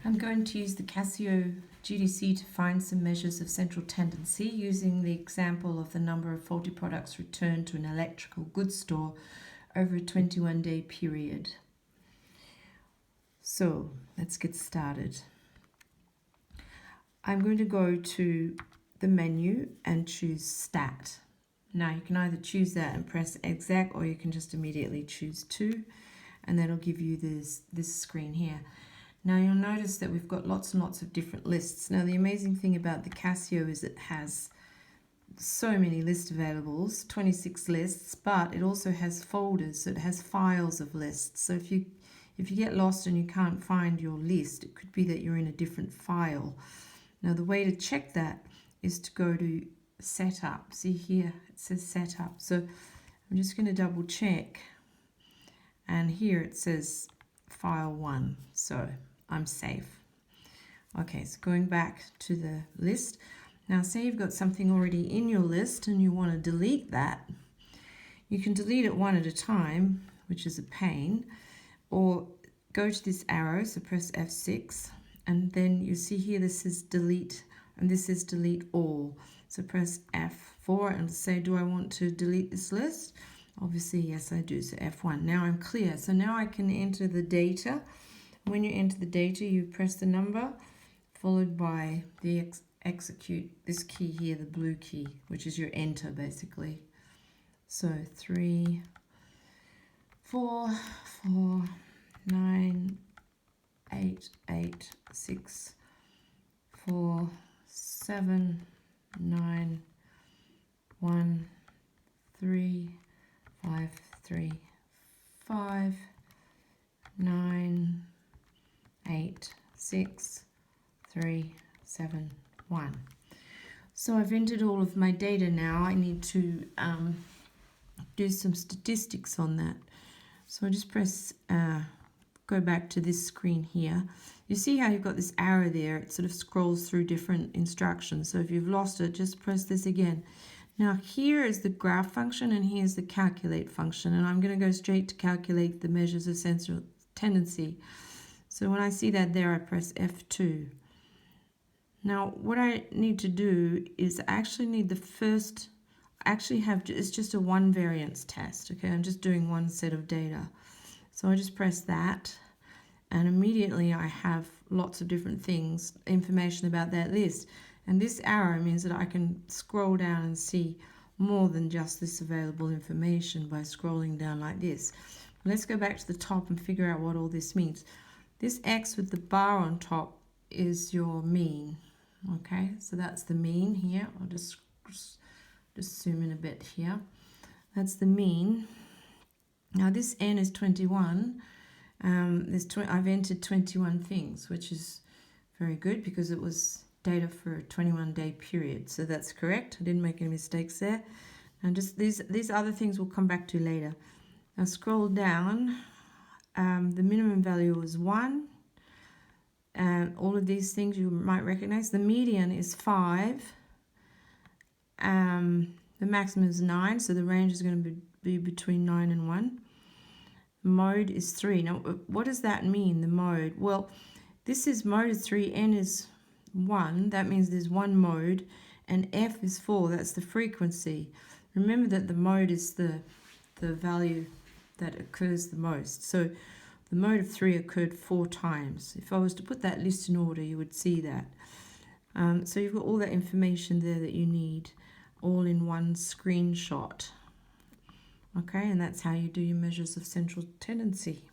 I'm going to use the Casio GDC to find some measures of central tendency using the example of the number of faulty products returned to an electrical goods store over a 21-day period. So let's get started. I'm going to go to the menu and choose Stat. Now you can either choose that and press Exec, or you can just immediately choose 2, and that'll give you this screen here. Now you'll notice that we've got lots and lots of different lists. Now the amazing thing about the Casio is it has so many list availables, 26 lists, but it also has folders, so it has files of lists. So if you get lost and you can't find your list, it could be that you're in a different file. Now the way to check that is to go to Setup. See here, it says Setup. So I'm just going to double check, and here it says File 1, so I'm safe. Okay, so going back to the list. Now say you've got something already in your list and you want to delete that. You can delete it one at a time, which is a pain, or go to this arrow, so press F6, and then you see here this is delete, and this is delete all. So press F4 and say, do I want to delete this list? Obviously, yes, I do. So F1. Now I'm clear. So now I can enter the data. When you enter the data, you press the number followed by the execute, this key here, the blue key, which is your enter basically. So 3, 4, 4, 9, 8, 8, 6, 4, 7, 9, 1, 3, 5, 3, 5, 9, 8, 6, 3, 7, 1. So I've entered all of my data now. I need to do some statistics on that. So I just press, go back to this screen here. You see how you've got this arrow there? It sort of scrolls through different instructions. So if you've lost it, just press this again. Now here is the graph function and here's the calculate function, and I'm going to go straight to calculate the measures of central tendency. So when I see that there, I press F2. Now what I need to do is I actually need the first, it's just a one variance test, okay? I'm just doing one set of data. So I just press that, and immediately I have lots of different things, information about that list. And this arrow means that I can scroll down and see more than just this available information by scrolling down like this. Let's go back to the top and figure out what all this means. This X with the bar on top is your mean. Okay, so that's the mean here. I'll just zoom in a bit here. That's the mean. Now this N is 21. I've entered 21 things, which is very good because it was data for a 21-day period. So that's correct. I didn't make any mistakes there. And just these other things we'll come back to later. Now scroll down. The minimum value was 1. And all of these things you might recognize. The median is 5. The maximum is 9, so the range is going to be between 9 and 1. Mode is 3. Now, what does that mean, the mode? Well, this is mode is 3, N is 1. That means there's one mode, and F is 4. That's the frequency. Remember that the mode is the value that occurs the most. So the mode of 3 occurred 4 times. If I was to put that list in order, you would see that. So you've got all that information there that you need, all in one screenshot. Okay, and that's how you do your measures of central tendency.